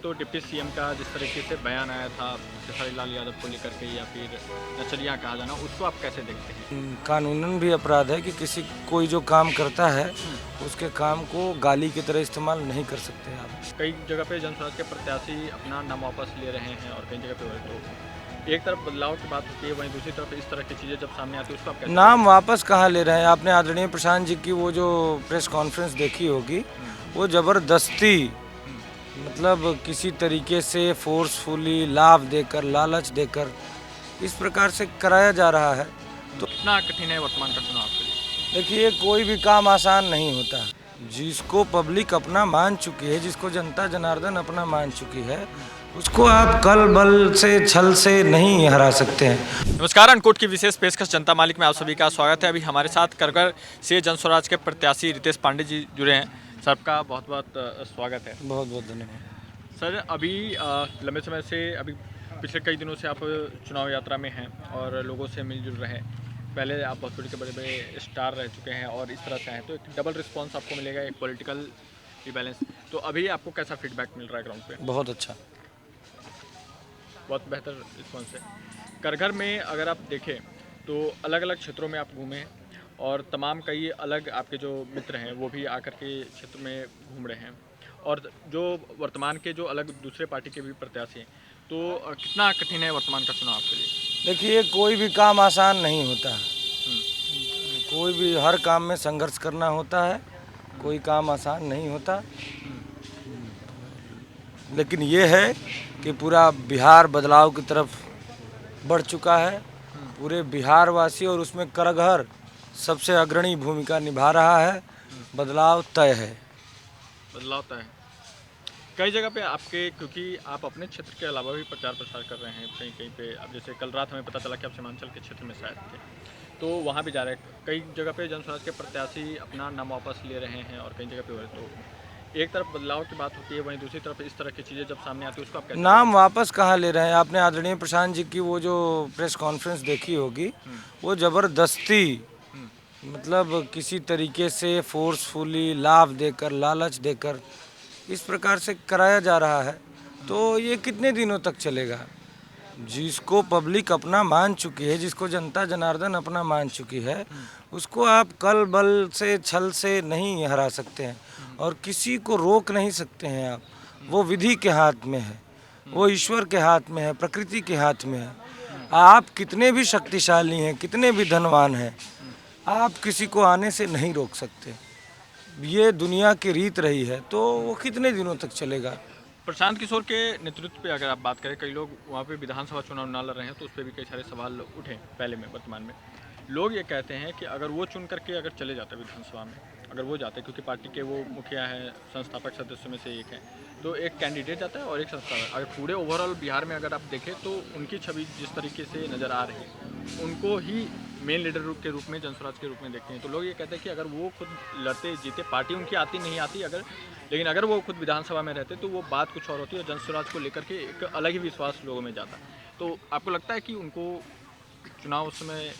तो deputy CM का जिस तरीके से बयान आया था खेसारी लाल यादव को लेकर के या फिर नचलियाँ कहा जाना, उसको आप कैसे देखते हैं? कानूनन भी अपराध है कि किसी कोई जो काम करता है उसके काम को गाली की तरह इस्तेमाल नहीं कर सकते आप। कई जगह पे जनस्वराज के प्रत्याशी अपना नाम वापस ले रहे हैं और कई जगह पे तो एक तरफ बदलाव की बात होती है, वहीं दूसरी तरफ इस तरह की चीज़ें जब सामने आती है उसको आप कैसे नाम वापस कहाँ ले रहे हैं? आपने आदरणीय प्रशांत जी की वो जो प्रेस कॉन्फ्रेंस देखी होगी, वो ज़बरदस्ती मतलब किसी तरीके से फोर्सफुली लाभ देकर, लालच देकर इस प्रकार से कराया जा रहा है। तो कितना कठिन है वर्तमान का चुनाव के लिए? देखिए, कोई भी काम आसान नहीं होता। जिसको पब्लिक अपना मान चुकी है, जिसको जनता जनार्दन अपना मान चुकी है, उसको आप कल बल से छल से नहीं हरा सकते हैं। नमस्कार, अनकोट की विशेष पेशकश जनता मालिक में आप सभी का स्वागत है। अभी हमारे साथ करगर से जनस्वराज के प्रत्याशी रितेश पांडे जी जुड़े हैं। सबका बहुत बहुत स्वागत है। बहुत बहुत धन्यवाद। सर, अभी लंबे समय से अभी पिछले कई दिनों से आप चुनाव यात्रा में हैं और लोगों से मिलजुल रहे हैं। पहले आप भोजपुरी के बड़े बड़े स्टार रह चुके हैं और इस तरह से हैं, तो एक डबल रिस्पांस आपको मिलेगा, एक पॉलिटिकल बैलेंस। तो अभी आपको कैसा फीडबैक मिल रहा है ग्राउंड पे? बहुत अच्छा, बहुत बेहतर रिस्पांस है। करघर में अगर आप देखें तो अलग अलग क्षेत्रों में आप घूमें और तमाम कई अलग आपके जो मित्र हैं वो भी आकर के क्षेत्र में घूम रहे हैं, और जो वर्तमान के जो अलग दूसरे पार्टी के भी प्रत्याशी हैं, तो कितना कठिन है वर्तमान का चुनाव आपके लिए? देखिए, कोई भी काम आसान नहीं होता। कोई भी हर काम में संघर्ष करना होता है, कोई काम आसान नहीं होता। लेकिन ये है कि पूरा बिहार बदलाव की तरफ बढ़ चुका है। पूरे बिहार वासी और उसमें करघर सबसे अग्रणी भूमिका निभा रहा है। बदलाव तय है। बदलाव तय है। कई जगह पे आपके, क्योंकि आप अपने क्षेत्र के अलावा भी प्रचार प्रसार कर रहे हैं कहीं कहीं पे। अब जैसे कल रात हमें पता चला कि आप सीमांचल के क्षेत्र में शायद थे, तो वहाँ भी जा रहे हैं। कई जगह पे जनस्वराज के प्रत्याशी अपना नाम वापस ले रहे हैं और कई जगह पे तो एक तरफ बदलाव की बात होती है, वहीं दूसरी तरफ इस तरह की चीज़ें जब सामने आती है उसको आप कैसे? नाम वापस कहाँ ले रहे हैं? आपने आदरणीय प्रशांत जी की वो जो प्रेस कॉन्फ्रेंस देखी होगी, वो ज़बरदस्ती मतलब किसी तरीके से फोर्सफुली लाभ देकर, लालच देकर इस प्रकार से कराया जा रहा है। तो ये कितने दिनों तक चलेगा? जिसको पब्लिक अपना मान चुकी है, जिसको जनता जनार्दन अपना मान चुकी है, उसको आप कल बल से छल से नहीं हरा सकते हैं और किसी को रोक नहीं सकते हैं आप। वो विधि के हाथ में है, वो ईश्वर के हाथ में है, प्रकृति के हाथ में है। आप कितने भी शक्तिशाली हैं, कितने भी धनवान हैं, आप किसी को आने से नहीं रोक सकते। ये दुनिया की रीत रही है, तो वो कितने दिनों तक चलेगा? प्रशांत किशोर के नेतृत्व पे अगर आप बात करें, कई लोग वहाँ पे विधानसभा चुनाव ना लड़ रहे हैं, तो उस पर भी कई सारे सवाल उठे पहले में। वर्तमान में लोग ये कहते हैं कि अगर वो चुन करके अगर चले जाते विधानसभा में, अगर वो जाते, क्योंकि पार्टी के वो मुखिया हैं, संस्थापक सदस्यों में से एक हैं, तो एक कैंडिडेट जाता है और एक संस्थापक। अगर पूरे ओवरऑल बिहार में अगर आप देखें तो उनकी छवि जिस तरीके से नज़र आ रही है, उनको ही मेन लीडर के रूप में, जनस्वराज के रूप में देखते हैं। तो लोग ये कहते हैं कि अगर वो खुद लड़ते जीते, पार्टी उनकी आती नहीं आती अगर, लेकिन अगर वो खुद विधानसभा में रहते तो वो बात कुछ और होती है और जनस्वराज को लेकर के एक अलग ही विश्वास लोगों में जाता। तो आपको लगता है कि उनको चुनाव उस समय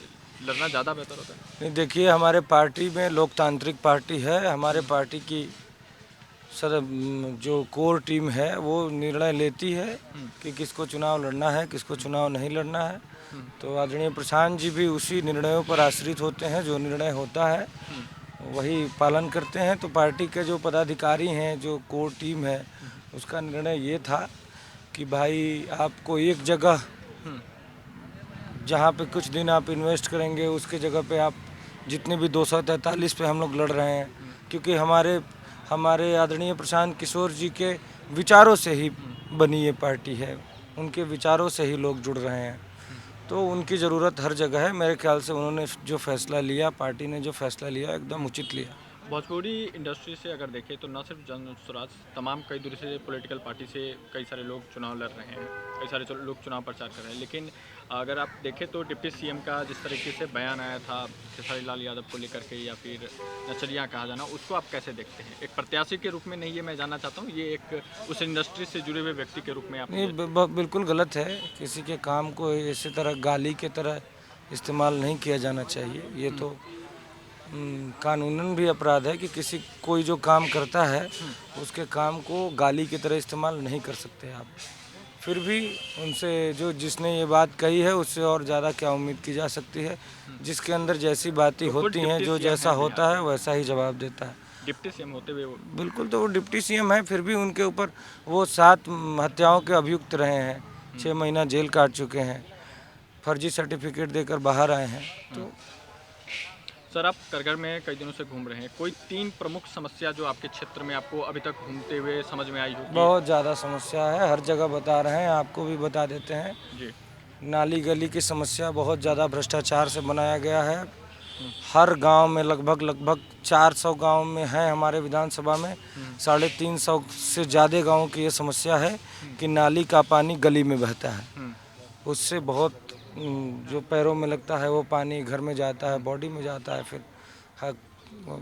लड़ना ज़्यादा बेहतर होता है? नहीं, देखिए, हमारे पार्टी में लोकतांत्रिक पार्टी है। हमारे पार्टी की जो कोर टीम है वो निर्णय लेती है कि किसको चुनाव लड़ना है, किसको चुनाव नहीं लड़ना है। तो आदरणीय प्रशांत जी भी उसी निर्णयों पर आश्रित होते हैं। जो निर्णय होता है वही पालन करते हैं। तो पार्टी के जो पदाधिकारी हैं, जो कोर टीम है, उसका निर्णय ये था कि भाई आपको एक जगह जहाँ पे कुछ दिन आप इन्वेस्ट करेंगे, उसके जगह पे आप जितने भी 243 पे हम लोग लड़ रहे हैं, क्योंकि हमारे आदरणीय प्रशांत किशोर जी के विचारों से ही बनी ये पार्टी है। उनके विचारों से ही लोग जुड़ रहे हैं, तो उनकी ज़रूरत हर जगह है। मेरे ख्याल से उन्होंने जो फैसला लिया, पार्टी ने जो फैसला लिया, एकदम उचित लिया। भोजपुरी इंडस्ट्री से अगर देखें तो न सिर्फ जनस्वराज, तमाम कई दूसरे पॉलिटिकल पार्टी से कई सारे लोग चुनाव लड़ रहे हैं, कई सारे लोग चुनाव प्रचार कर रहे हैं। लेकिन अगर आप देखें तो डिप्टी सीएम का जिस तरीके से बयान आया था खेसारी लाल यादव को लेकर के या फिर नचलियाँ कहा जाना, उसको आप कैसे देखते हैं? एक प्रत्याशी के रूप में नहीं, ये मैं जानना चाहता हूँ, ये एक उस इंडस्ट्री से जुड़े हुए व्यक्ति के रूप में आप? नहीं, बिल्कुल गलत है। किसी के काम को इसी तरह गाली के तरह इस्तेमाल नहीं किया जाना चाहिए। ये तो कानूनन भी अपराध है कि किसी कोई जो काम करता है उसके काम को गाली की तरह इस्तेमाल नहीं कर सकते आप। फिर भी उनसे जो जिसने ये बात कही है उससे और ज़्यादा क्या उम्मीद की जा सकती है। जिसके अंदर जैसी बातें होती हैं, जो जैसा होता है वैसा ही जवाब देता है। डिप्टी सीएम होते हुए वो बिल्कुल, तो वो डिप्टी सीएम है, फिर भी उनके ऊपर वो 7 हत्याओं के अभियुक्त रहे हैं, 6 महीना जेल काट चुके हैं, फर्जी सर्टिफिकेट देकर बाहर आए हैं। तो सर, आप करगर में कई दिनों से घूम रहे हैं, कोई 3 प्रमुख समस्या जो आपके क्षेत्र में आपको अभी तक घूमते हुए समझ में आई हो? बहुत ज़्यादा समस्या है, हर जगह बता रहे हैं, आपको भी बता देते हैं। जी। नाली गली की समस्या बहुत ज़्यादा भ्रष्टाचार से बनाया गया है। हर गांव में लगभग 400 गांव में है हमारे विधानसभा में, 350 से ज़्यादा गांवों की ये समस्या है कि नाली का पानी गली में बहता है। उससे बहुत जो पैरों में लगता है वो पानी घर में जाता है, बॉडी में जाता है, फिर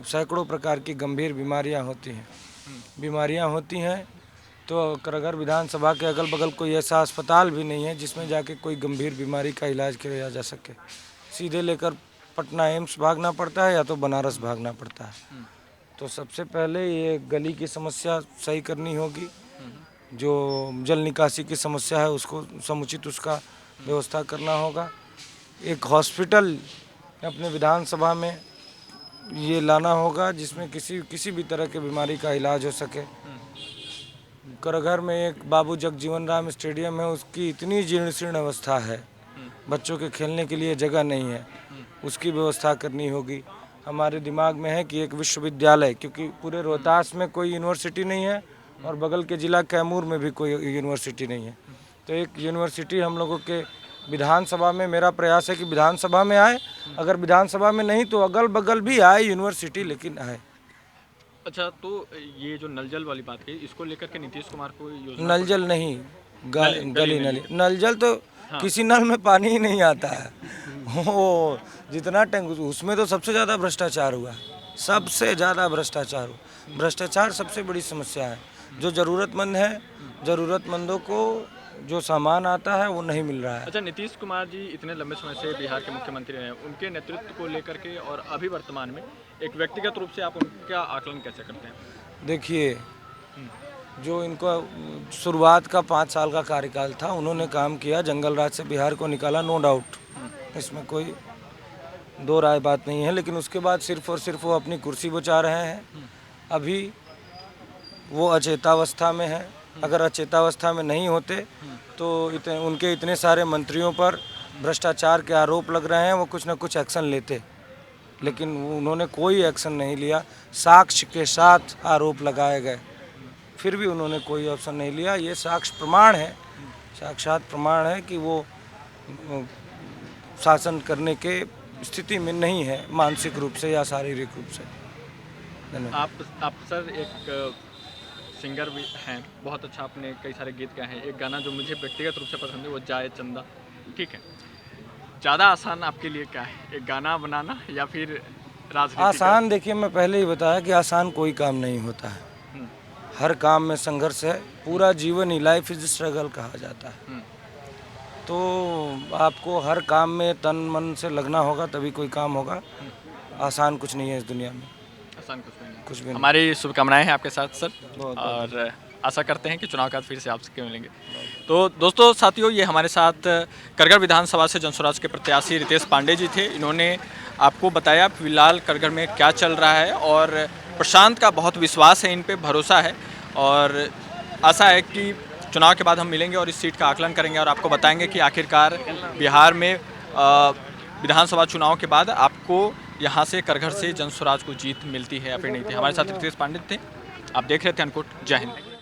सैकड़ों प्रकार की गंभीर बीमारियां होती हैं। तो करगर विधानसभा के अगल बगल कोई ऐसा अस्पताल भी नहीं है जिसमें जाके कोई गंभीर बीमारी का इलाज किया जा सके। सीधे लेकर पटना एम्स भागना पड़ता है या तो बनारस भागना पड़ता है। तो सबसे पहले ये गली की समस्या सही करनी होगी। जो जल निकासी की समस्या है उसको समुचित उसका व्यवस्था करना होगा। एक हॉस्पिटल अपने विधानसभा में ये लाना होगा जिसमें किसी भी तरह की बीमारी का इलाज हो सके। करगर में एक बाबू जगजीवन राम स्टेडियम है, उसकी इतनी जीर्ण शीर्ण अवस्था है, बच्चों के खेलने के लिए जगह नहीं है, उसकी व्यवस्था करनी होगी। हमारे दिमाग में है कि एक विश्वविद्यालय, क्योंकि पूरे रोहतास में कोई यूनिवर्सिटी नहीं है और बगल के ज़िला कैमूर में भी कोई यूनिवर्सिटी नहीं है, तो एक यूनिवर्सिटी हम लोगों के विधानसभा में, मेरा प्रयास है कि विधानसभा में आए, अगर विधानसभा में नहीं तो अगल बगल भी आए यूनिवर्सिटी, लेकिन आए। अच्छा, तो ये जो नल जल वाली बात कही, इसको लेकर के नीतीश कुमार को योजना नल जल नहीं, गली नली। नल जल तो किसी नल में पानी ही नहीं आता है। वो जितना टैंक, उसमें तो सबसे ज़्यादा भ्रष्टाचार हुआ, सबसे ज़्यादा भ्रष्टाचार हुआ। भ्रष्टाचार सबसे बड़ी समस्या है। जो ज़रूरतमंद है, ज़रूरतमंदों को जो सामान आता है वो नहीं मिल रहा है। अच्छा, नीतीश कुमार जी इतने लंबे समय से बिहार के मुख्यमंत्री रहे हैं, उनके नेतृत्व को लेकर के और अभी वर्तमान में एक व्यक्तिगत रूप से आप उनका आकलन कैसे करते हैं? देखिए, जो इनका शुरुआत का 5 साल का कार्यकाल था, उन्होंने काम किया, जंगल राज से बिहार को निकाला, नो डाउट, इसमें कोई दो राय बात नहीं है। लेकिन उसके बाद सिर्फ और सिर्फ वो अपनी कुर्सी बचा रहे हैं। अभी वो अचेतावस्था में है। अगर अचेतावस्था में नहीं होते तो उनके इतने सारे मंत्रियों पर भ्रष्टाचार के आरोप लग रहे हैं, वो कुछ ना कुछ एक्शन लेते, लेकिन उन्होंने कोई एक्शन नहीं लिया। साक्ष्य के साथ आरोप लगाए गए, फिर भी उन्होंने कोई एक्शन नहीं लिया। ये साक्ष्य प्रमाण है, साक्षात प्रमाण है कि वो शासन करने के स्थिति में नहीं है, मानसिक रूप से या शारीरिक रूप से। आप सर एक सिंगर भी हैं, बहुत अच्छा आपने कई सारे गीत गाए हैं। एक गाना जो मुझे व्यक्तिगत रूप से पसंद है वो जाए चंदा, ठीक है। ज़्यादा आसान आपके लिए क्या है, एक गाना बनाना या फिर राजनीति? आसान, देखिए मैं पहले ही बताया कि आसान कोई काम नहीं होता है। हर काम में संघर्ष है, पूरा जीवन ही लाइफ इज स्ट्रगल कहा जाता है। तो आपको हर काम में तन मन से लगना होगा, तभी कोई काम होगा। आसान कुछ नहीं है इस दुनिया में, आसान कुछ नहीं, कुछ भी नहीं। हमारी शुभकामनाएं हैं आपके साथ सर, बहुत और आशा करते हैं कि चुनाव के बाद फिर से आपसे मिलेंगे। तो दोस्तों साथियों, ये हमारे साथ करगर विधानसभा से जनस्वराज के प्रत्याशी रितेश पांडे जी थे। इन्होंने आपको बताया फिलहाल करगर में क्या चल रहा है, और प्रशांत का बहुत विश्वास है, इन पे भरोसा है, और आशा है कि चुनाव के बाद हम मिलेंगे और इस सीट का आकलन करेंगे और आपको बताएंगे कि आखिरकार बिहार में विधानसभा चुनाव के बाद आपको यहाँ से करगर से जनस्वराज को जीत मिलती है या फिर नहीं थी। हमारे साथ रितेश पांडे थे, आप देख रहे थे अनकोट। जय हिंद।